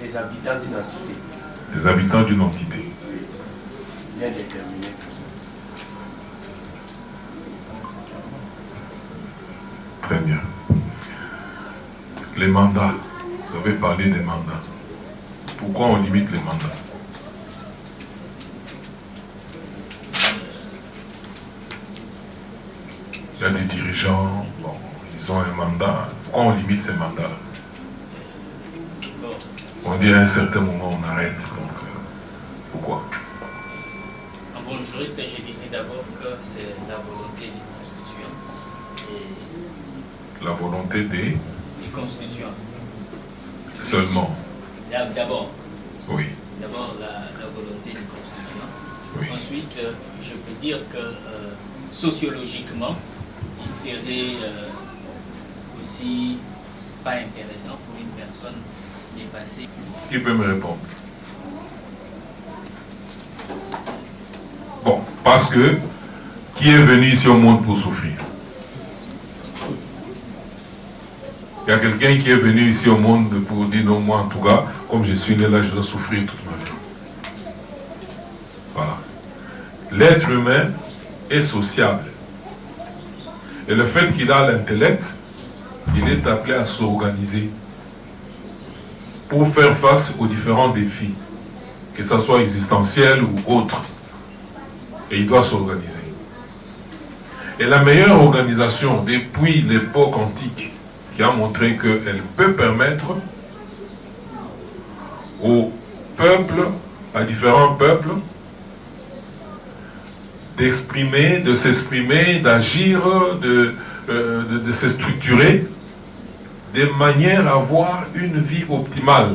Les habitants d'une entité. Les habitants d'une entité. Oui. Bien déterminé tout ça. Très bien. Les mandats. Vous avez parlé des mandats. Pourquoi on limite les mandats? Il y a des dirigeants, bon, ils ont un mandat. Pourquoi on limite ces mandats? On dit à un certain moment on arrête. Donc, pourquoi? En bon juriste, je dirais d'abord que c'est la volonté du constituant. Et la volonté du constituant. Seulement. D'abord. Oui. D'abord la volonté du constituant. Oui. Ensuite, je peux dire que sociologiquement, il serait aussi pas intéressant pour une personne dépassée. Qui peut me répondre? Bon, parce que qui est venu ici au monde pour souffrir? Il y a quelqu'un qui est venu ici au monde pour dire non, moi en tout cas, comme je suis né là, je dois souffrir toute ma vie. Voilà. L'être humain est sociable. Et le fait qu'il a l'intellect, il est appelé à s'organiser pour faire face aux différents défis, que ce soit existentiel ou autre. Et il doit s'organiser. Et la meilleure organisation depuis l'époque antique, qui a montré qu'elle peut permettre aux peuples, à différents peuples, d'exprimer, de s'exprimer, d'agir, de se structurer, de manière à avoir une vie optimale.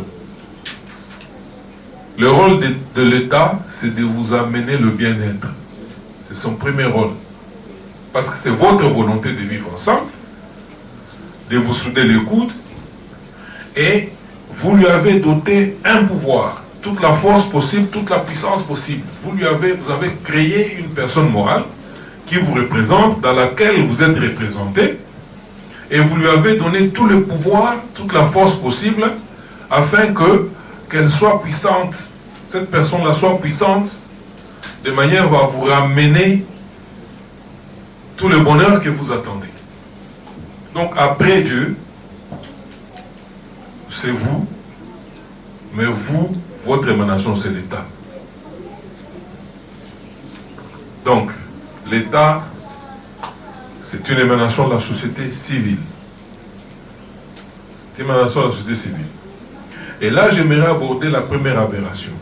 Le rôle de l'État, c'est de vous amener le bien-être. C'est son premier rôle. Parce que c'est votre volonté de vivre ensemble, de vous souder les coudes, et vous lui avez doté un pouvoir, toute la force possible, toute la puissance possible. Vous avez créé une personne morale qui vous représente, dans laquelle vous êtes représenté, et vous lui avez donné tout le pouvoir, toute la force possible, afin qu'elle soit puissante, cette personne-là soit puissante, de manière à vous ramener tout le bonheur que vous attendez. Donc après Dieu, c'est vous, mais vous, votre émanation, c'est l'État. Donc, l'État, c'est une émanation de la société civile. C'est une émanation de la société civile. Et là, j'aimerais aborder la première aberration.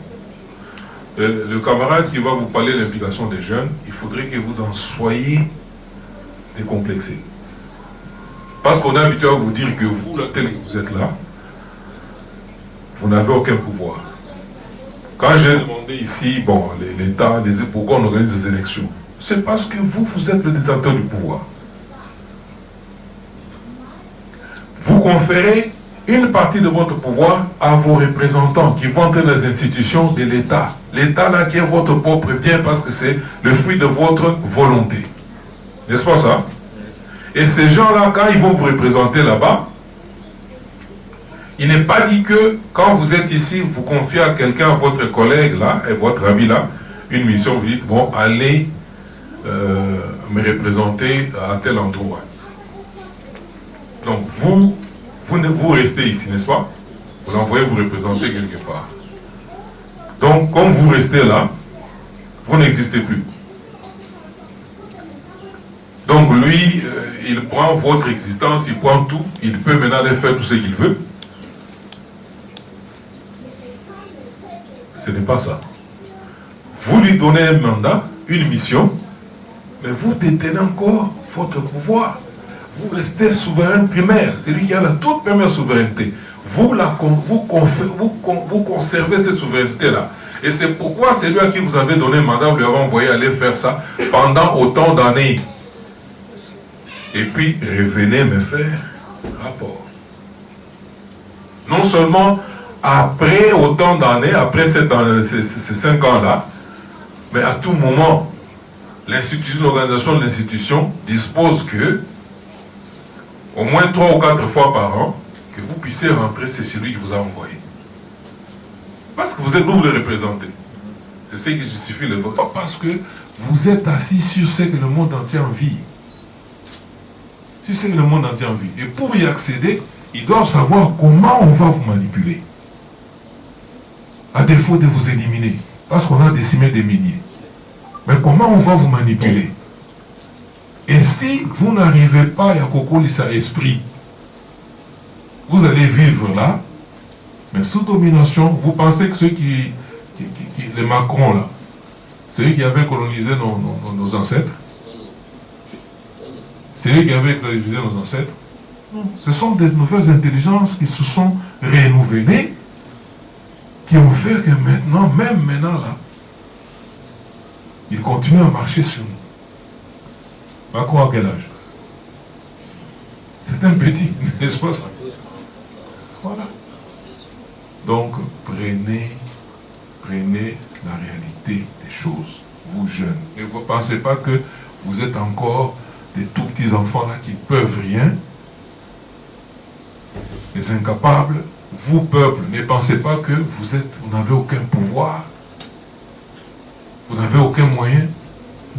Le camarade qui va vous parler de l'implication des jeunes, il faudrait que vous en soyez décomplexés. Parce qu'on est habitué à vous dire que vous, là, tel que vous êtes là, vous n'avez aucun pouvoir. Quand j'ai demandé ici, bon, l'État, pourquoi on organise des élections, c'est parce que vous êtes le détenteur du pouvoir. Vous conférez une partie de votre pouvoir à vos représentants qui vont être les institutions de l'État. L'État là qui est votre propre bien parce que c'est le fruit de votre volonté. N'est-ce pas ça? Et ces gens-là, quand ils vont vous représenter là-bas, il n'est pas dit que quand vous êtes ici, vous confiez à quelqu'un, à votre collègue là, et votre ami là, une mission, vous dites, bon, allez me représenter à tel endroit. Donc vous restez ici, n'est-ce pas? Vous l'envoyez vous représenter quelque part. Donc, comme vous restez là, vous n'existez plus. Donc lui, il prend votre existence, il prend tout, il peut maintenant aller faire tout ce qu'il veut. Ce n'est pas ça. Vous lui donnez un mandat, une mission, mais vous détenez encore votre pouvoir. Vous restez souverain primaire, c'est lui qui a la toute première souveraineté. Vous conservez cette souveraineté-là. Et c'est pourquoi c'est lui à qui vous avez donné un mandat, vous lui avez envoyé aller faire ça pendant autant d'années. Et puis, revenez me faire rapport. Non seulement après autant d'années, après ces 5 ans-là, mais à tout moment, l'institution, l'organisation de l'institution dispose que, au moins 3 ou 4 fois par an, que vous puissiez rentrer, c'est celui qui vous a envoyé. Parce que vous êtes, vous les représentez. C'est ce qui justifie le vote. Parce que vous êtes assis sur ce que le monde entier envie. Sur ce que le monde entier envie. Et pour y accéder, ils doivent savoir comment on va vous manipuler. À défaut de vous éliminer. Parce qu'on a décimé des milliers. Mais comment on va vous manipuler? Et si vous n'arrivez pas à Kokolisa esprit, vous allez vivre là, mais sous domination. Vous pensez que ceux les Macron là, c'est eux qui avaient colonisé nos ancêtres? C'est eux qui avaient colonisé nos ancêtres? Non. Ce sont des nouvelles intelligences qui se sont renouvelées, qui ont fait que maintenant, même maintenant là, ils continuent à marcher sur nous. Macron à quel âge? C'est un petit, n'est-ce pas ça? Voilà. Donc, prenez la réalité des choses, vous jeunes. Ne vous pensez pas que vous êtes encore des tout petits enfants là qui peuvent rien. Les incapables, vous peuple, ne pensez pas que vous n'avez aucun pouvoir. Vous n'avez aucun moyen.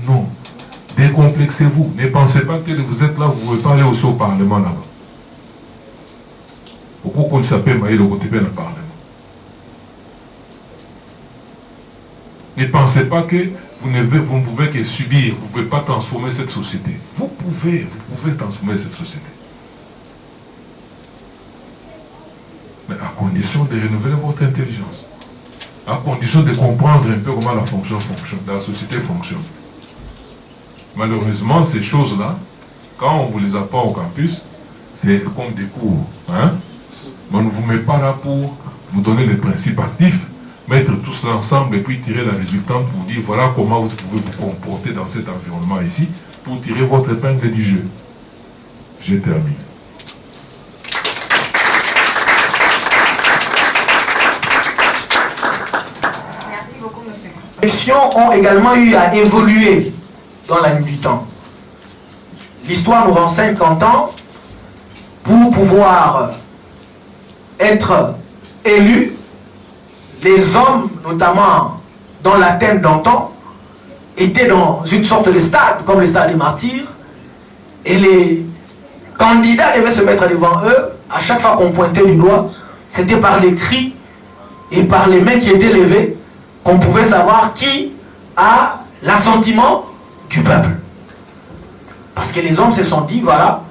Non. Décomplexez-vous. Ne pensez pas que vous êtes là, vous ne pouvez pas aller aussi au Parlement là-bas. Pourquoi qu'on s'appelle Maïl au côté de le Parlement? Ne pensez pas que vous ne pouvez que subir, vous ne pouvez pas transformer cette société. Vous pouvez transformer cette société. Mais à condition de renouveler votre intelligence. À condition de comprendre un peu comment la société fonctionne. Malheureusement, ces choses-là, quand on vous les apprend au campus, c'est comme des cours. Hein? Mais on ne vous met pas là pour vous donner les principes actifs, mettre tout cela ensemble et puis tirer la résultante pour dire voilà comment vous pouvez vous comporter dans cet environnement ici pour tirer votre épingle du jeu. J'ai terminé. Merci beaucoup, monsieur. Les élections ont également eu à évoluer dans la nuit du temps. L'histoire nous renseigne qu'en temps, pour pouvoir être élus, les hommes, notamment dans l'Athènes d'antan, étaient dans une sorte de stade, comme le stade des martyrs, et les candidats devaient se mettre devant eux. À chaque fois qu'on pointait du doigt, c'était par les cris et par les mains qui étaient levées qu'on pouvait savoir qui a l'assentiment du peuple. Parce que les hommes se sont dit, voilà,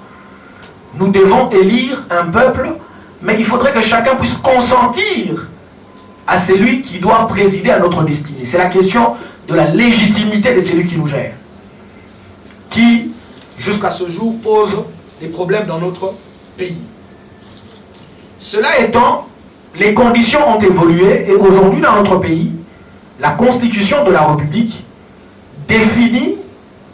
nous devons élire un peuple, mais il faudrait que chacun puisse consentir à celui qui doit présider à notre destinée. C'est la question de la légitimité de celui qui nous gère, qui, jusqu'à ce jour, pose des problèmes dans notre pays. Cela étant, les conditions ont évolué et aujourd'hui dans notre pays, la Constitution de la République définit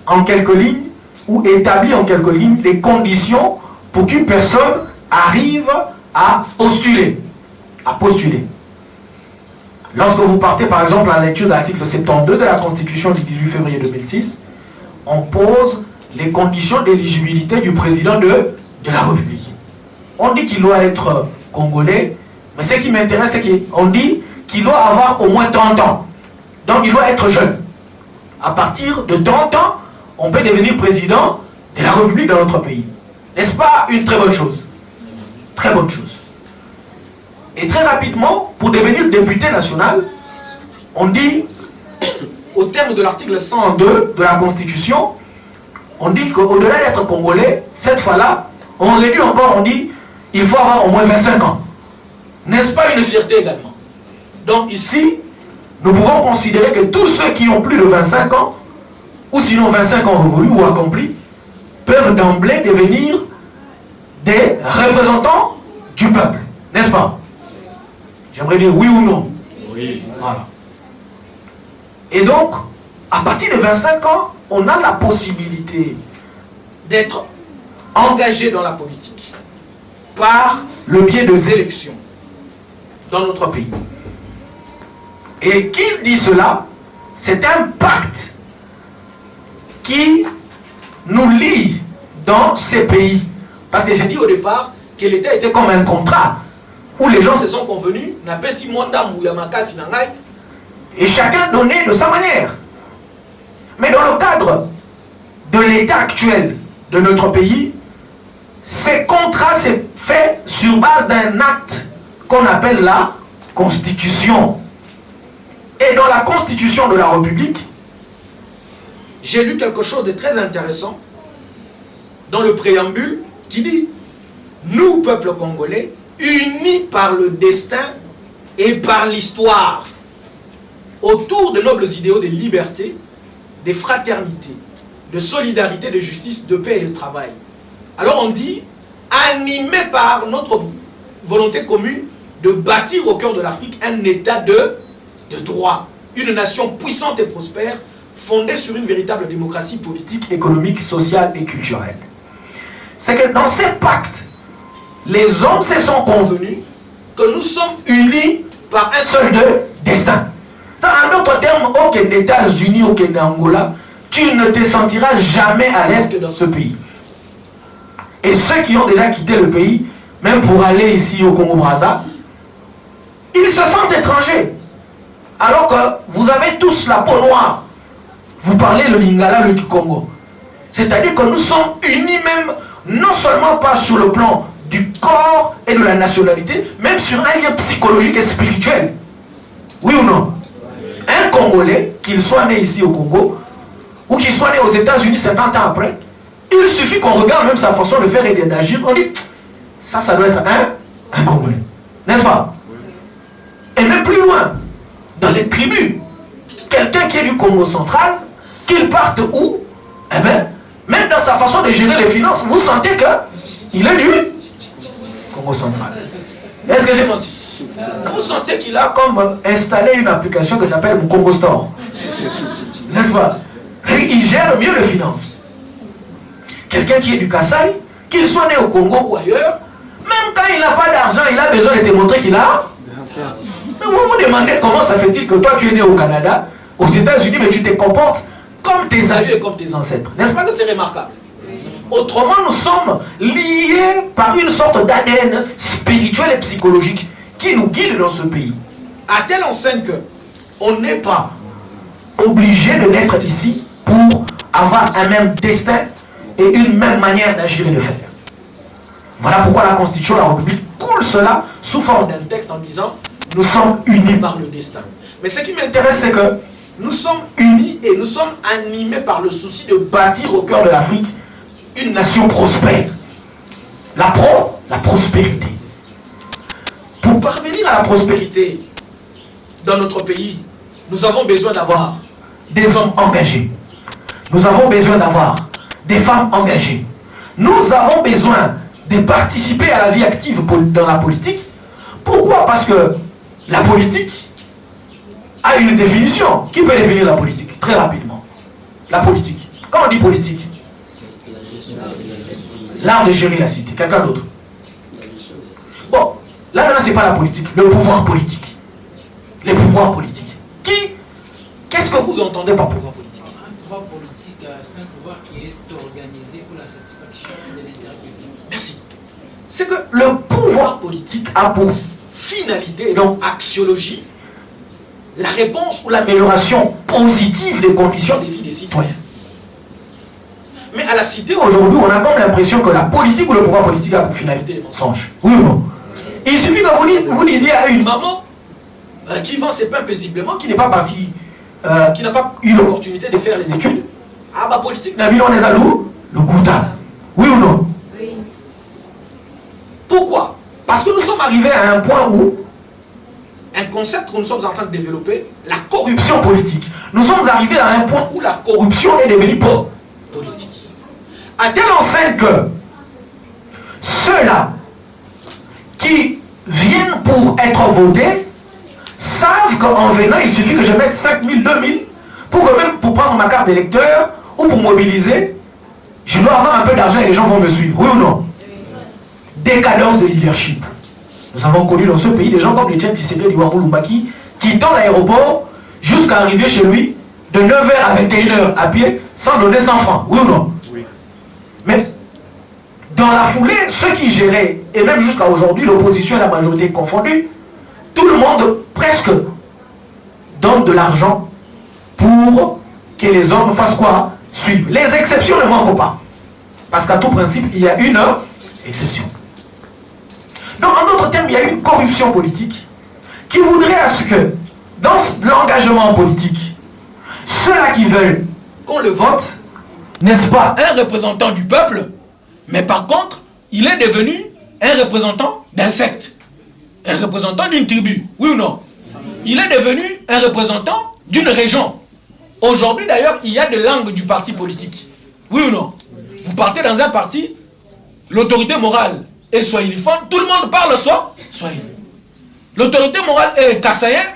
en quelques lignes ou établit en quelques lignes les conditions pour qu'une personne arrive à postuler. Lorsque vous partez par exemple à la lecture de l'article 72 de la Constitution du 18 février 2006, on pose les conditions d'éligibilité du président de la République. On dit qu'il doit être congolais, mais ce qui m'intéresse, c'est qu'on dit qu'il doit avoir au moins 30 ans. Donc il doit être jeune. À partir de 30 ans, on peut devenir président de la République dans notre pays. N'est-ce pas une très bonne chose? Très bonne chose. Et très rapidement, pour devenir député national, on dit, au terme de l'article 102 de la Constitution, on dit qu'au-delà d'être congolais, cette fois-là, on réduit encore, on dit, il faut avoir au moins 25 ans. N'est-ce pas une fierté également? Donc ici, nous pouvons considérer que tous ceux qui ont plus de 25 ans, ou sinon 25 ans révolus ou accomplis, peuvent d'emblée devenir des représentants du peuple. N'est-ce pas? J'aimerais dire oui ou non. Oui. Voilà. Et donc, à partir de 25 ans, on a la possibilité d'être engagé dans la politique par le biais des élections dans notre pays. Et qui dit cela, c'est un pacte qui nous lie dans ces pays. Parce que j'ai dit au départ que l'État était comme un contrat. où les gens se sont convenus, et chacun donnait de sa manière. Mais dans le cadre de l'état actuel de notre pays, ces contrats s'est fait sur base d'un acte qu'on appelle la Constitution. Et dans la Constitution de la République, j'ai lu quelque chose de très intéressant dans le préambule qui dit « Nous, peuple congolais, unis par le destin et par l'histoire, autour de nobles idéaux de liberté, de fraternité, de solidarité, de justice, de paix et de travail. » Alors on dit « Animés par notre volonté commune de bâtir au cœur de l'Afrique un état de droit, une nation puissante et prospère, fondée sur une véritable démocratie politique, économique, sociale et culturelle. » C'est que dans ces pactes, les hommes se sont convenus que nous sommes unis par un seul destin. En d'autres termes, aucun États-Unis, aucun Angola, tu ne te sentiras jamais à l'aise que dans ce pays. Et ceux qui ont déjà quitté le pays, même pour aller ici au Congo-Brazza, ils se sentent étrangers. Alors que vous avez tous la peau noire. Vous parlez le Lingala, le Kikongo. C'est-à-dire que nous sommes unis même, non seulement pas sur le plan du corps et de la nationalité, même sur un lien psychologique et spirituel. Oui ou non? Un Congolais, qu'il soit né ici au Congo, ou qu'il soit né aux États-Unis 50 ans après, il suffit qu'on regarde même sa façon de faire et d'agir, on dit, ça doit être un Congolais. N'est-ce pas? Et même plus loin, dans les tribus, quelqu'un qui est du Congo central, qu'il parte où, eh bien, même dans sa façon de gérer les finances, vous sentez qu'il est du Congo central. Est-ce que j'ai menti? Vous sentez qu'il a comme installé une application que j'appelle mon Congo Store. N'est-ce pas? Et il gère mieux les finances. Quelqu'un qui est du Kassai, qu'il soit né au Congo ou ailleurs, même quand il n'a pas d'argent, il a besoin de te montrer qu'il a. Mais vous vous demandez comment ça fait-il que toi tu es né au Canada, aux États-Unis, mais tu te comportes comme tes aïeux et comme tes ancêtres. N'est-ce pas que c'est remarquable? Autrement, nous sommes liés par une sorte d'ADN spirituel et psychologique qui nous guide dans ce pays. À telle enseigne que on n'est pas obligé de naître ici pour avoir un même destin et une même manière d'agir et de faire. Voilà pourquoi la Constitution de la République coule cela sous forme d'un texte en disant « Nous sommes unis par le destin ». Mais ce qui m'intéresse, c'est que nous sommes unis et nous sommes animés par le souci de bâtir au cœur de l'Afrique une nation prospère. La prospérité. Pour parvenir à la prospérité dans notre pays, nous avons besoin d'avoir des hommes engagés. Nous avons besoin d'avoir des femmes engagées. Nous avons besoin de participer à la vie active dans la politique. Pourquoi? Parce que la politique a une définition. Qui peut définir la politique? Très rapidement. La politique. Quand on dit politique, l'art de gérer la cité. Quelqu'un d'autre? Bon, là maintenant c'est pas la politique, le pouvoir politique. Les pouvoirs politiques. Qu'est-ce que vous entendez par pouvoir politique? Un pouvoir politique, c'est un pouvoir qui est organisé pour la satisfaction de l'intérêt public. Merci. C'est que le pouvoir politique a pour finalité, et donc axiologie, la réponse ou l'amélioration positive des conditions de vie des citoyens. Mais à la cité, aujourd'hui, on a comme l'impression que la politique ou le pouvoir politique a pour finalité les mensonges. Oui ou non? Il suffit que vous disiez à une maman qui vend ses pains paisiblement, qui n'est pas partie, qui n'a pas eu l'opportunité de faire les études. Ah bah politique, n'a vu on les alous, le Gouta. Oui ou non? Oui. Pourquoi? Parce que nous sommes arrivés à un point où un concept que nous sommes en train de développer, la corruption politique. Nous sommes arrivés à un point où la corruption est devenue politique. À telle enseigne que ceux-là qui viennent pour être votés savent qu'en venant, il suffit que je mette 5 000, 2 000 pour que même pour prendre ma carte d'électeur ou pour mobiliser, je dois avoir un peu d'argent et les gens vont me suivre. Oui ou non? Décadence de leadership. Nous avons connu dans ce pays des gens comme les Tchèques Tshisekedi du Lumbaki quittant l'aéroport jusqu'à arriver chez lui de 9h à 21h à pied sans donner 100 francs. Oui ou non? Oui. Mais dans la foulée, ceux qui géraient et même jusqu'à aujourd'hui, l'opposition et la majorité confondues, tout le monde, presque, donne de l'argent pour que les hommes fassent quoi? Suivent. Les exceptions ne manquent pas. Parce qu'à tout principe, il y a une exception. Donc, en d'autres termes, il y a une corruption politique qui voudrait à ce que, dans l'engagement politique, ceux-là qui veulent qu'on le vote, n'est-ce pas, un représentant du peuple, mais par contre, il est devenu un représentant d'un secte, un représentant d'une tribu, oui ou non? Il est devenu un représentant d'une région. Aujourd'hui, d'ailleurs, il y a des langues du parti politique, oui ou non? Vous partez dans un parti, l'autorité morale est swahiliphone, tout le monde parle swahili. L'autorité morale est kassaïenne,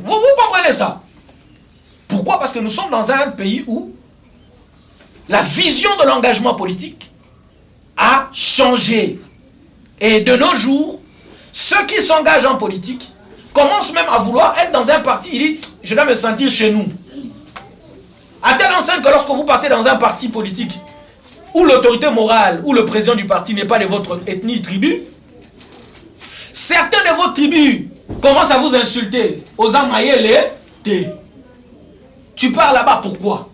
vous comprenez ça? Pourquoi? Parce que nous sommes dans un pays où la vision de l'engagement politique a changé. Et de nos jours, ceux qui s'engagent en politique commencent même à vouloir être dans un parti. Il dit, je dois me sentir chez nous. À tel enseigne que lorsque vous partez dans un parti politique où l'autorité morale, où le président du parti n'est pas de votre ethnie, tribu, certains de vos tribus commencent à vous insulter. Aux Amayele, tu pars là-bas, pourquoi?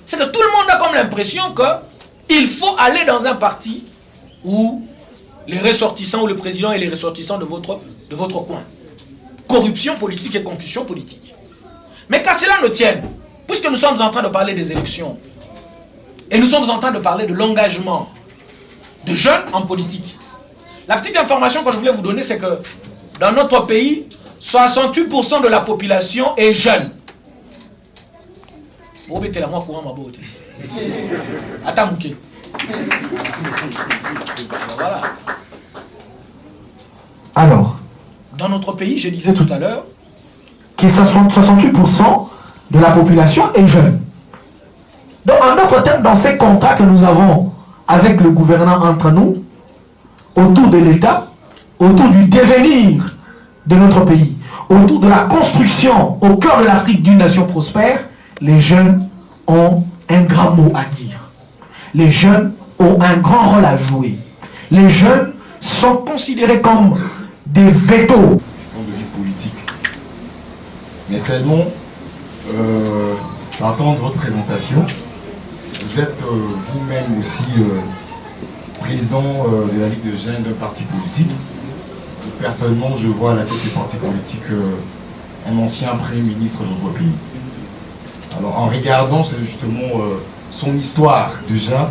C'est que tout le monde a comme l'impression qu'il faut aller dans un parti où les ressortissants ou le président est les ressortissants de votre coin. Corruption politique et concussion politique. Mais qu'à cela ne tienne, puisque nous sommes en train de parler des élections, et nous sommes en train de parler de l'engagement de jeunes en politique, la petite information que je voulais vous donner, c'est que dans notre pays, 68% de la population est jeune. Voilà. Alors, dans notre pays, je disais tout à l'heure, que 68% de la population est jeune. Donc, en d'autres termes, dans ces contrats que nous avons avec le gouvernement entre nous, autour de l'État, autour du devenir de notre pays, autour de la construction au cœur de l'Afrique d'une nation prospère, les jeunes ont un grand mot à dire. Les jeunes ont un grand rôle à jouer. Les jeunes sont considérés comme des vétos. De vie politique. Mais seulement, partant de votre présentation, vous êtes vous-même aussi président de la Ligue de jeunes d'un parti politique. Personnellement, je vois à la tête de ce parti politique un ancien Premier ministre de notre pays. Alors, en regardant justement son histoire déjà,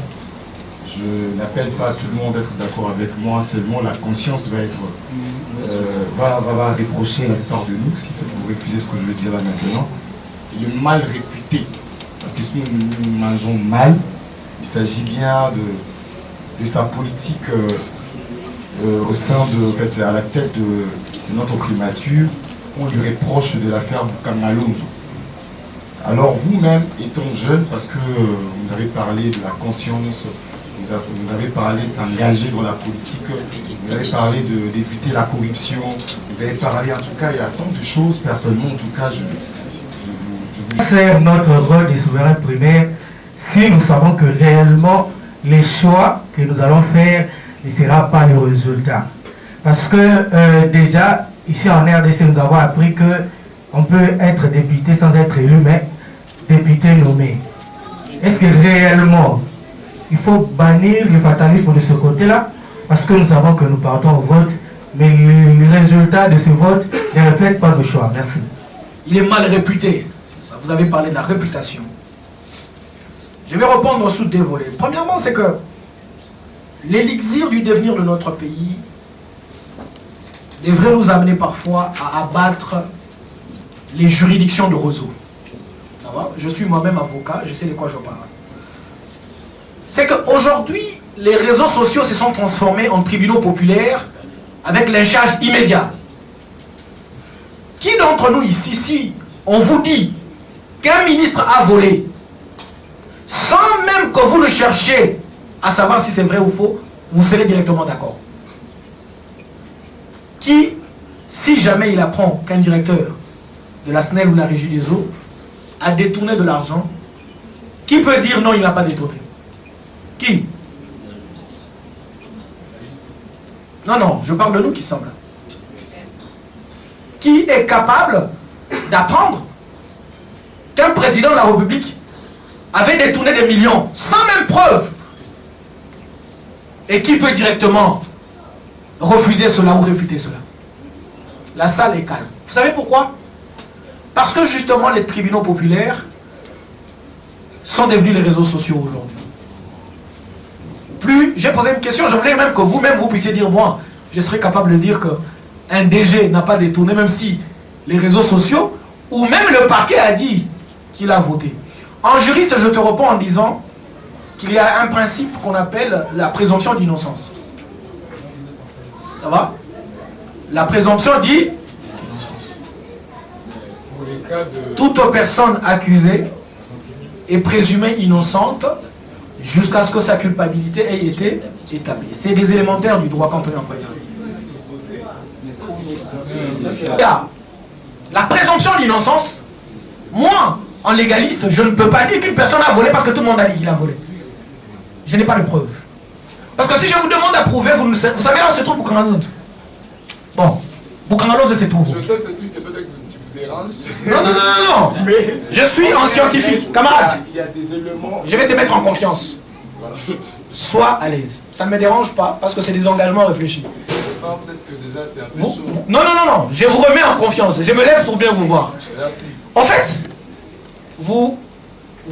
je n'appelle pas tout le monde à être d'accord avec moi, seulement la conscience va être va reprocher la plupart de nous, si vous récusez ce que je vais dire là maintenant. Il est mal réputé, parce que si nous mangeons mal, il s'agit bien de sa politique au sein de, à la tête de notre primature. On lui reproche de l'affaire Bukamalonzo. Alors vous-même, étant jeune, parce que vous avez parlé de la conscience, vous avez parlé de s'engager dans la politique, vous avez parlé d'éviter la corruption, vous avez parlé, en tout cas, il y a tant de choses, personnellement, en tout cas, je vous... C'est notre rôle des souverains primaires si nous savons que réellement les choix que nous allons faire ne seront pas le résultat. Parce que déjà, ici en RDC, nous avons appris qu'on peut être député sans être élu, mais député nommé. Est-ce que réellement, il faut bannir le fatalisme de ce côté-là? Parce que nous savons que nous partons au vote, mais le résultat de ce vote ne reflète pas nos choix. Merci. Il est mal réputé. Vous avez parlé de la réputation. Je vais répondre sous deux volets. Premièrement, c'est que l'élixir du devenir de notre pays devrait nous amener parfois à abattre les juridictions de réseau. Je suis moi-même avocat, je sais de quoi je parle. C'est qu'aujourd'hui, les réseaux sociaux se sont transformés en tribunaux populaires avec lynchage immédiat. Qui d'entre nous ici, si on vous dit qu'un ministre a volé, sans même que vous le cherchiez à savoir si c'est vrai ou faux, vous serez directement d'accord? Qui, si jamais il apprend qu'un directeur de la SNEL ou de la Régie des eaux a détourné de l'argent, qui peut dire non, il n'a pas détourné? Qui? Non, je parle de nous qui sommes là. Qui est capable d'apprendre qu'un président de la République avait détourné des millions sans même preuve et qui peut directement refuser cela ou réfuter cela? La salle est calme. Vous savez pourquoi? Parce que justement les tribunaux populaires sont devenus les réseaux sociaux aujourd'hui. Plus, j'ai posé une question, je voulais même que vous-même vous puissiez dire, moi, je serais capable de dire qu'un DG n'a pas détourné, même si les réseaux sociaux, ou même le parquet a dit qu'il a voté. En juriste, je te réponds en disant qu'il y a un principe qu'on appelle la présomption d'innocence. Ça va? La présomption dit toute personne accusée est présumée innocente jusqu'à ce que sa culpabilité ait été établie. C'est des élémentaires du droit qu'on peut employer. La présomption d'innocence, moi, en légaliste, je ne peux pas dire qu'une personne a volé parce que tout le monde a dit qu'il a volé. Je n'ai pas de preuve. Parce que si je vous demande à prouver, vous savez là où se trouve Boukananoud. Bon, Boukananoud se trouve. Je sais que c'est une question qui vous dérange. Non. Mais je suis un scientifique, camarade. Il y a des éléments. Je vais te mettre en confiance. Voilà. Sois à l'aise. Ça ne me dérange pas parce que c'est des engagements réfléchis. Je sens peut-être que déjà c'est un peu chaud. Non. Je vous remets en confiance. Je me lève pour bien vous voir. Merci. En fait, vous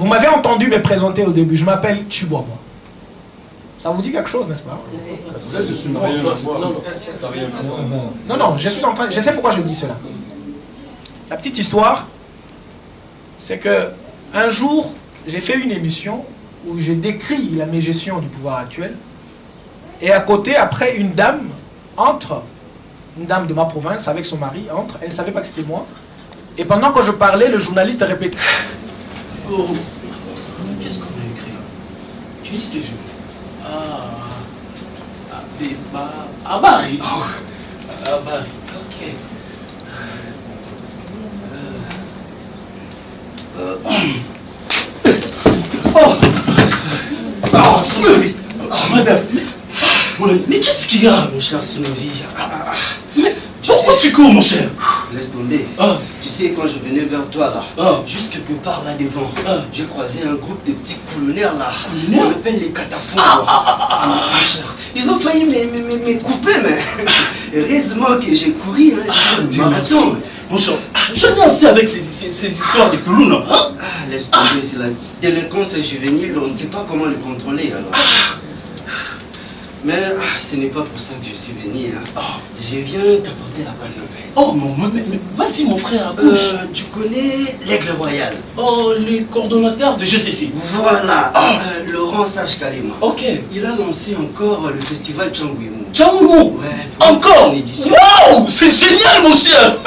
m'avez entendu me présenter au début. Je m'appelle Chiboabo. Ça vous dit quelque chose, n'est-ce pas? Vous êtes de ce nom. Non, je suis en train. Je sais pourquoi je dis cela. La petite histoire, c'est que un jour, j'ai fait une émission où j'ai décrit la mégestion du pouvoir actuel. Et à côté, après, une dame de ma province avec son mari entre. Elle ne savait pas que c'était moi. Et pendant que je parlais, le journaliste répétait. Oh, qu'est-ce qu'on a écrit là? Qu'est-ce que je fais? Abari. Abari, ok. Sinovi. Madame. Mais qu'est-ce qu'il y a, mon cher Sinovi? Pourquoi tu cours, mon cher? Laisse tomber. Tu sais, quand je venais vers toi, là, juste quelque part là devant, j'ai croisé un groupe de petits colonels là. On appelle les catafons. Mon cher. Ils ont failli me couper, mais heureusement que j'ai couru. Marathon. Mon cher, je n'ai assez avec ces histoires de clowns. Laisse tomber, c'est la délinquance juvénile, on ne sait pas comment le contrôler alors. Mais ce n'est pas pour ça que je suis venu. Je viens t'apporter la bonne nouvelle. Oh, mais vas-y, mon frère, à gauche. Tu connais l'Aigle Royal? Oh, les coordonnateurs de GCC. Voilà, Laurent Sage Kalema. Ok. Il a lancé encore le festival Tchangouimou. Tchangouimou? Ouais. Encore? Waouh, c'est génial, mon cher.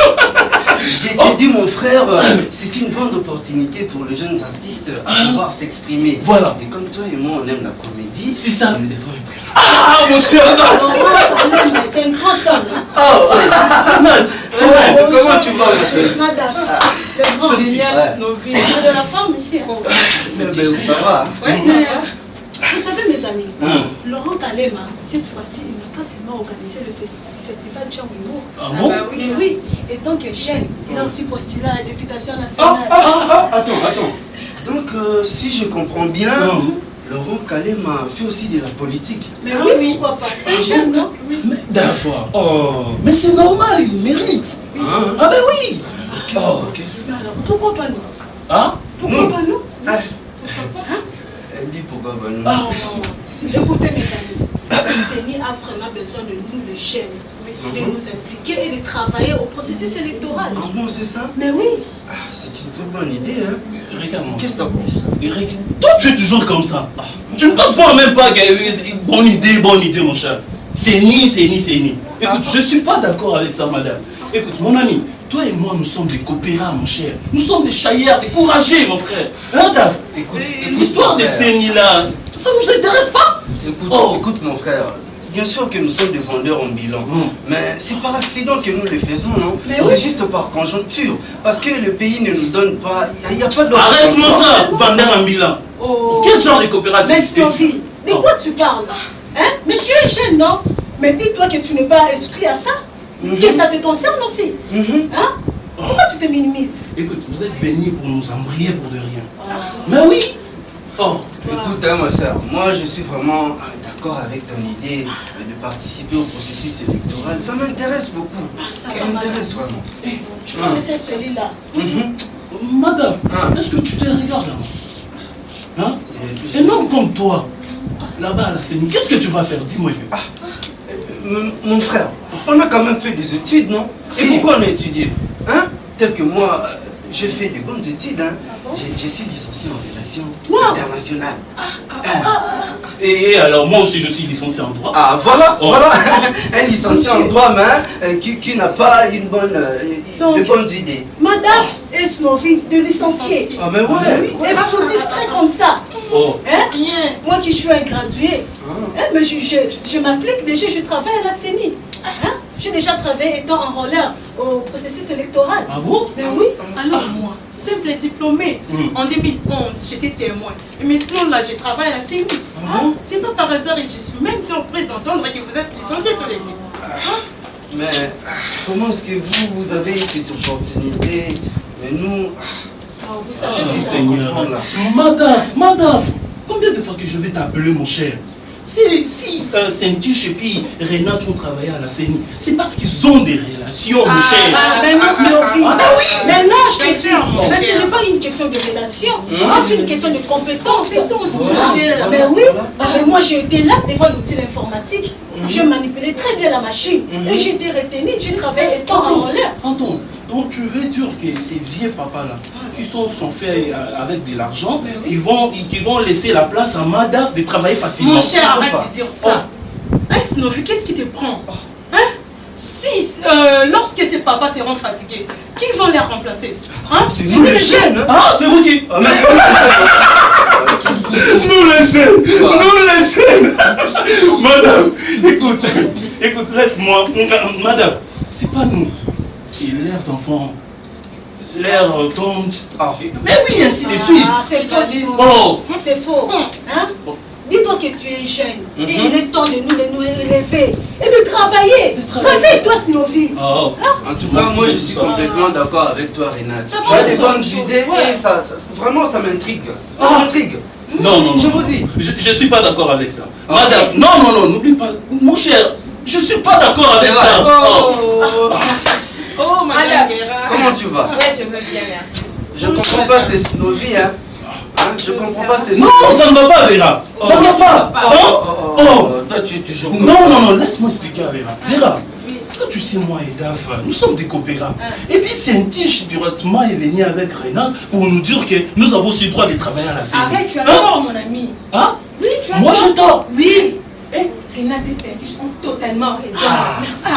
J'ai te dit, mon frère, c'est une bonne opportunité pour les jeunes artistes à pouvoir s'exprimer. Voilà. Et comme toi et moi, on aime la comédie, c'est ça. Nous devons être là. Ah, mon cher, C'est un grand homme. Oh, Nat. Comment tu vas, Madame, le grand génial, Snowy. C'est de la femme ici. Ça va? Ouais, vous savez, mes amis, Laurent Kalema, cette fois-ci, il n'a pas seulement organisé le festival Tchangouimou. Ah bon? Mais oui, et tant que jeune, il a aussi postulé à la députation nationale. Attends. Donc, si je comprends bien, Laurent Kalema fait aussi de la politique. Mais oui, pourquoi pas? C'est un jeune, non? D'accord. Oh, mais c'est normal, il mérite. Ah ben oui. Ok. Mais alors, pourquoi pas nous? Pourquoi pas nous? Elle dit pourquoi pas nous? Écoutez, mes amis, le CENI a vraiment besoin de nous, les jeunes, de nous impliquer et de travailler au processus électoral. Ah bon, c'est ça? Mais oui. C'est une très bonne idée, hein? Regarde-moi. Qu'est-ce que t'en penses? Toi, tu es toujours comme ça. Tu ne penses pas même pas que c'est une bonne idée, mon cher. C'est ni. Écoute, je ne suis pas d'accord avec ça, madame. Écoute, mon ami, toi et moi, nous sommes des coopérants, mon cher. Nous sommes des chaillards, des courageux, mon frère. Hein, Daf? Écoute, l'histoire de CENI-là, ça ne nous intéresse pas. Écoute, mon frère. Bien sûr que nous sommes des vendeurs ambulants, mais c'est par accident que nous le faisons, non? C'est juste par conjoncture, parce que le pays ne nous donne pas, il n'y a pas d'autre. Arrête-moi ça, vendeur ambulant. Quel genre de coopérative? Mais Snowy, de quoi tu parles? Hein? Mais tu es jeune, non? Mais dis-toi que tu n'es pas exclu à ça, que ça te concerne aussi. Hein? Pourquoi tu te minimises? Écoute, vous êtes venus pour nous embrouiller pour de rien. Mais oui. Écoute, hein, ma soeur, moi je suis vraiment d'accord avec ton idée de participer au processus électoral. Ça m'intéresse beaucoup. Ça m'intéresse vraiment. Je vais laisser celui-là. Madame, est-ce que tu te regardes là? Hein? Un homme comme toi, là-bas à la CENI, qu'est-ce que tu vas faire? Dis-moi. Mon frère, on a quand même fait des études, non? Et pourquoi on a étudié? Hein? Tel que moi, j'ai fait des bonnes études. Hein? Je suis licencié en relations internationales. Et alors, moi aussi, je suis licencié en droit. Ah, voilà, voilà. Un licencié en droit, mais qui n'a pas une bonne, de bonnes idées. Madame est Snovi de licencié. Ah, mais ouais. Elle va vous distraire comme ça. Hein? Moi qui suis un gradué, hein? Mais je m'applique déjà, je travaille à la CENI. Hein? J'ai déjà travaillé étant enrôleur au processus électoral. Ah bon? Mais oui. Alors moi, simple diplômé, en 2011, j'étais témoin. Et maintenant là, je travaille à la CENI. C'est pas par hasard et je suis même surprise d'entendre que vous êtes licenciés tous les deux. Mais comment est-ce que vous avez cette opportunité? Mais nous... vous savez, Seigneur. Madame, combien de fois que je vais t'appeler mon cher? Si Saint-Tiche et puis Renat ont travaillé à la CENI, c'est parce qu'ils ont des relations, mon cher. Maintenant, Sylvie. Oui. Maintenant, je te dis, mais ce n'est pas une question de relation, c'est une question de compétence. Mon cher. Mais oui, mais moi j'ai été là devant l'outil informatique, je manipulais très bien la machine et j'ai été retenue, j'ai travaillé étant enrôleur. Anton, donc tu veux dire que ces vieux papas-là, qui sont faits avec de l'argent, qui vont laisser la place à Madaf de travailler facilement. Mon cher, arrête de dire ça. Hein, Snovi, qu'est-ce qui te prend? Hein? Si, lorsque ces papas seront fatigués, qui vont les remplacer? Hein? C'est vous les jeunes. Ah, c'est vous qui... Nous les jeunes. Madame, écoute, laisse-moi. Madame, c'est pas nous. C'est leurs enfants, leurs tantes. Mais oui, ainsi de suite. C'est faux. C'est faux. Hein? Dis-toi que tu es jeune et il est temps de nous élever et de travailler. Réveille-toi, Snovi. En tout cas, moi je suis complètement d'accord avec toi, Renat. Tu as des bonnes idées et ça, vraiment ça m'intrigue. Ça m'intrigue. Non. Je vous dis. Je suis pas d'accord avec ça. Madame, non, n'oublie pas. Mon cher, je suis pas d'accord avec ça. Oh, madame. Comment tu vas? Ouais, je veux bien, merci. Je comprends pas ces Snovi, hein. Je comprends pas ces Non, ça ne va pas, Vera. Ça ne va pas. Toi, tu es toujours... Non, laisse-moi expliquer à Vera. Vera, toi, tu sais, moi et Daf, nous sommes des coopérants. Et puis, Saint-Tiche, directement, est venu avec Renat pour nous dire que nous avons aussi le droit de travailler à la CENI. Arrête, tu as tort, mon ami. Hein? Oui, tu as tort. Moi, j'ai tort. Oui. Renat et Saint-Tiche ont totalement raison. Merci.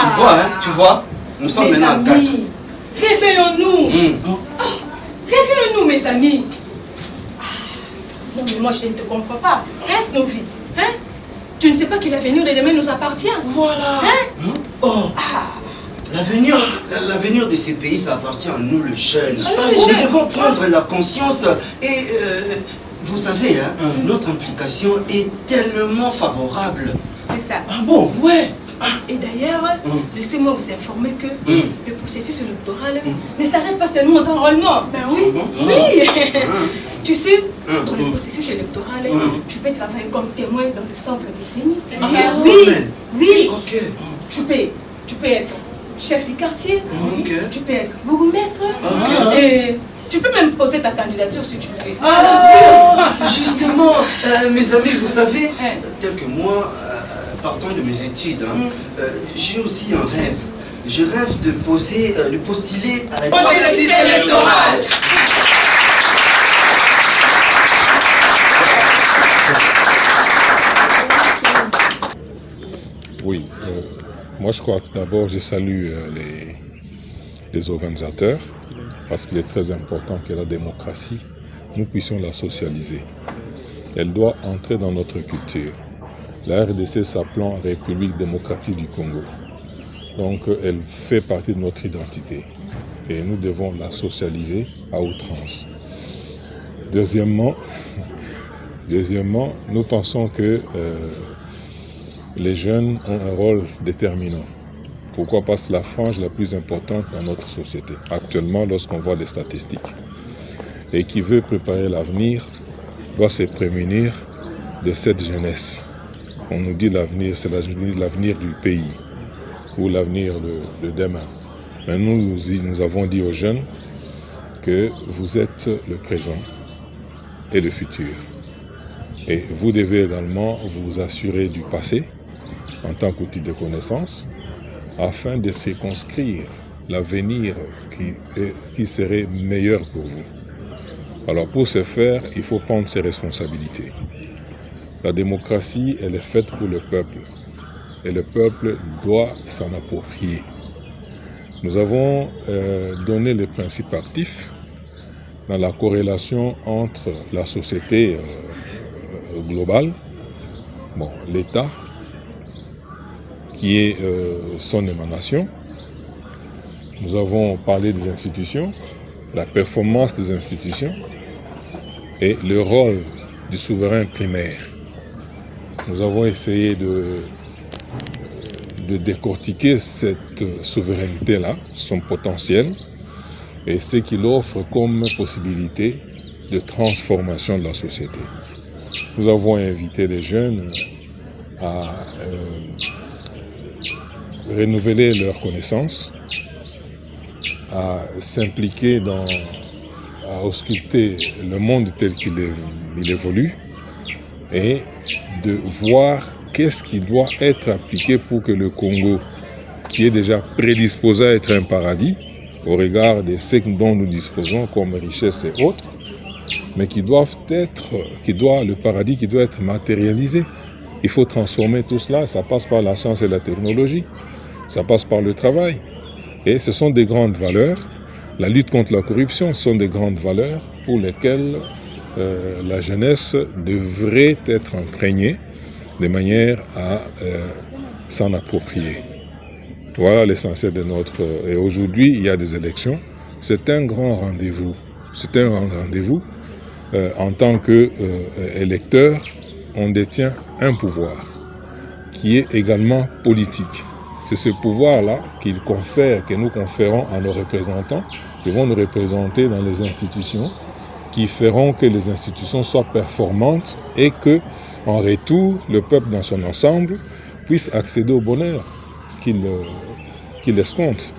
Tu vois, nous sommes maintenant à 4. Réveillons-nous. Réveillons-nous, mes amis. Non, mais moi, je ne te comprends pas. Hein, Snovi? Hein? Tu ne sais pas que l'avenir de demain nous appartient. Voilà. Hein? L'avenir de ces pays, ça appartient à nous, les jeunes. Nous devons prendre la conscience et... vous savez, hein, notre implication est tellement favorable. C'est ça. Ah bon? Ouais. Et d'ailleurs, laissez-moi vous informer que le processus électoral ne s'arrête pas seulement aux enrôlements. Ben oui. Oui. Tu sais, dans le processus électoral, tu peux travailler comme témoin dans le centre des CENI. C'est ça. Oui. Ok. Tu peux être chef du quartier. Tu peux être bourgmestre. Et tu peux même poser ta candidature si tu veux. Justement, mes amis, vous savez, tel que moi, partant de mes études, j'ai aussi un rêve. Je rêve de postuler à la processus électoral. Oui, moi je crois que d'abord je salue les organisateurs parce qu'il est très important que la démocratie, nous puissions la socialiser. Elle doit entrer dans notre culture. La RDC s'appelant République démocratique du Congo. Donc elle fait partie de notre identité et nous devons la socialiser à outrance. Deuxièmement, nous pensons que les jeunes ont un rôle déterminant. Pourquoi? Parce que la frange la plus importante dans notre société, actuellement, lorsqu'on voit les statistiques. Et qui veut préparer l'avenir doit se prémunir de cette jeunesse. On nous dit l'avenir, c'est l'avenir du pays ou l'avenir de demain. Mais nous avons dit aux jeunes que vous êtes le présent et le futur. Et vous devez également vous assurer du passé en tant qu'outil de connaissance afin de circonscrire l'avenir qui serait meilleur pour vous. Alors pour ce faire, il faut prendre ses responsabilités. La démocratie, elle est faite pour le peuple et le peuple doit s'en approprier. Nous avons donné les principes actifs dans la corrélation entre la société globale, l'État, qui est son émanation. Nous avons parlé des institutions, la performance des institutions et le rôle du souverain primaire. Nous avons essayé de décortiquer cette souveraineté-là, son potentiel, et ce qu'il offre comme possibilité de transformation de la société. Nous avons invité les jeunes à renouveler leurs connaissances, à s'impliquer à ausculter le monde tel qu'il évolue et de voir qu'est-ce qui doit être appliqué pour que le Congo, qui est déjà prédisposé à être un paradis, au regard de ce dont nous disposons comme richesses et autres, mais le paradis qui doit être matérialisé. Il faut transformer tout cela, ça passe par la science et la technologie, ça passe par le travail. Et ce sont des grandes valeurs. La lutte contre la corruption sont des grandes valeurs pour lesquelles la jeunesse devrait être imprégnée de manière à s'en approprier. Voilà l'essentiel de notre... Et aujourd'hui, il y a des élections. C'est un grand rendez-vous. C'est un grand rendez-vous. En tant qu'électeur, on détient un pouvoir qui est également politique. C'est ce pouvoir-là que nous conférons à nos représentants, qui vont nous représenter dans les institutions, qui feront que les institutions soient performantes et que, en retour, le peuple dans son ensemble puisse accéder au bonheur qu'il escompte.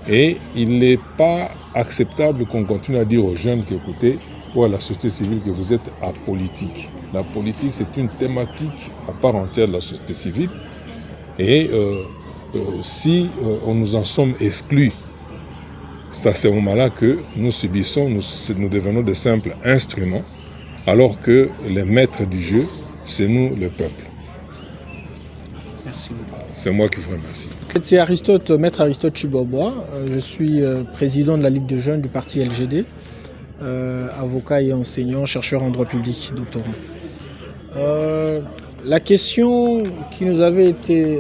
Et il n'est pas acceptable qu'on continue à dire aux jeunes qu'écoutez, ou à la société civile que vous êtes apolitique. La politique, c'est une thématique à part entière de la société civile. Et si nous en sommes exclus, c'est à ce moment-là que nous subissons, nous devenons de simples instruments, alors que les maîtres du jeu, c'est nous, le peuple. Merci beaucoup. C'est moi qui vous remercie. C'est Maître Aristote Chibobois. Je suis président de la Ligue de jeunes du parti LGD, avocat et enseignant, chercheur en droit public, doctorant. La question qui nous avait été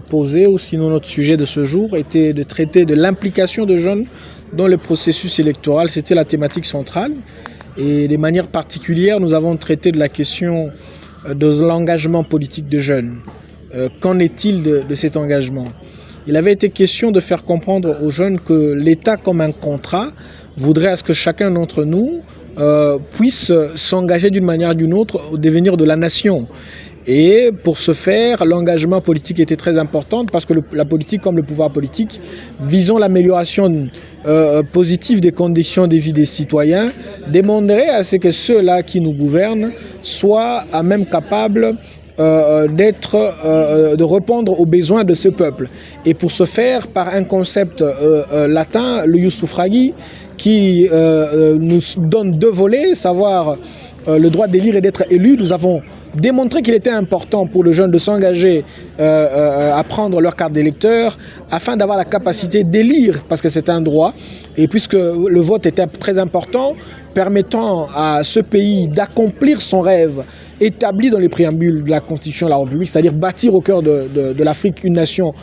posée, ou sinon notre sujet de ce jour, était de traiter de l'implication de jeunes dans le processus électoral. C'était la thématique centrale. Et de manière particulière, nous avons traité de la question de l'engagement politique de jeunes. Qu'en est-il de cet engagement? Il avait été question de faire comprendre aux jeunes que l'État, comme un contrat, voudrait à ce que chacun d'entre nous puisse s'engager d'une manière ou d'une autre au devenir de la nation. Et pour ce faire, l'engagement politique était très important parce que la politique, comme le pouvoir politique, visant l'amélioration positive des conditions de vie des citoyens, demanderait à ce que ceux-là qui nous gouvernent soient à même capables de répondre aux besoins de ce peuple. Et pour ce faire, par un concept latin, le ius suffragii, qui nous donne deux volets, savoir le droit d'élire et d'être élu. Nous avons démontré qu'il était important pour les jeunes de s'engager à prendre leur carte d'électeur afin d'avoir la capacité d'élire, parce que c'est un droit. Et puisque le vote était très important, permettant à ce pays d'accomplir son rêve établi dans les préambules de la Constitution de la République, c'est-à-dire bâtir au cœur de l'Afrique une nation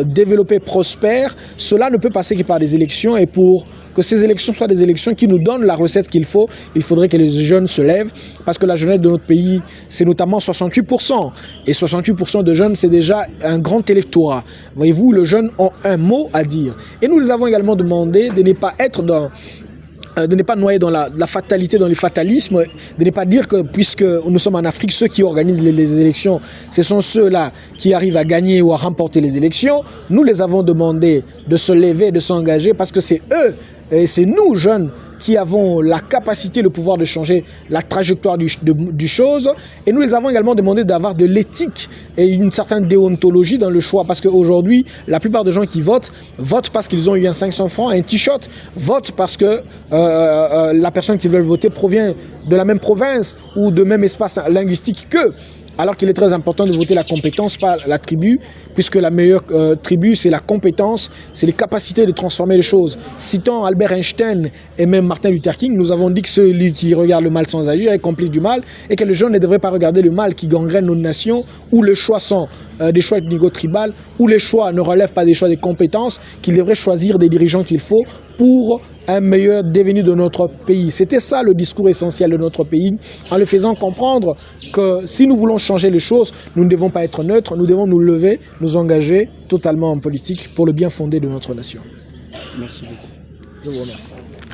développée, prospère, cela ne peut passer que par des élections. Et pour que ces élections soient des élections qui nous donnent la recette qu'il faut, il faudrait que les jeunes se lèvent, parce que la jeunesse de notre pays, c'est notamment 68%. Et 68% de jeunes, c'est déjà un grand électorat. Voyez-vous, les jeunes ont un mot à dire. Et nous les avons également demandé de ne pas être de ne pas noyer dans la fatalité, dans les fatalismes, de ne pas dire que puisque nous sommes en Afrique, ceux qui organisent les élections, ce sont ceux-là qui arrivent à gagner ou à remporter les élections. Nous les avons demandé de se lever, de s'engager, parce que c'est eux, et c'est nous, jeunes, qui avons la capacité, le pouvoir de changer la trajectoire du chose. Et nous les avons également demandé d'avoir de l'éthique et une certaine déontologie dans le choix. Parce qu'aujourd'hui, la plupart des gens qui votent parce qu'ils ont eu un 500 francs, un t-shirt, votent parce que la personne qui veut voter provient de la même province ou de même espace linguistique qu'eux. Alors qu'il est très important de voter la compétence, pas la tribu, puisque la meilleure tribu, c'est la compétence, c'est les capacités de transformer les choses. Citant Albert Einstein et même Martin Luther King, nous avons dit que celui qui regarde le mal sans agir est complice du mal, et que les gens ne devraient pas regarder le mal qui gangrène nos nations, où les choix sont des choix ethnico-tribales, où les choix ne relèvent pas des choix des compétences, qu'ils devraient choisir des dirigeants qu'il faut pour un meilleur devenir de notre pays. C'était ça le discours essentiel de notre pays, en le faisant comprendre que si nous voulons changer les choses, nous ne devons pas être neutres, nous devons nous lever, nous engager totalement en politique pour le bien fondé de notre nation. Merci beaucoup. Je vous remercie.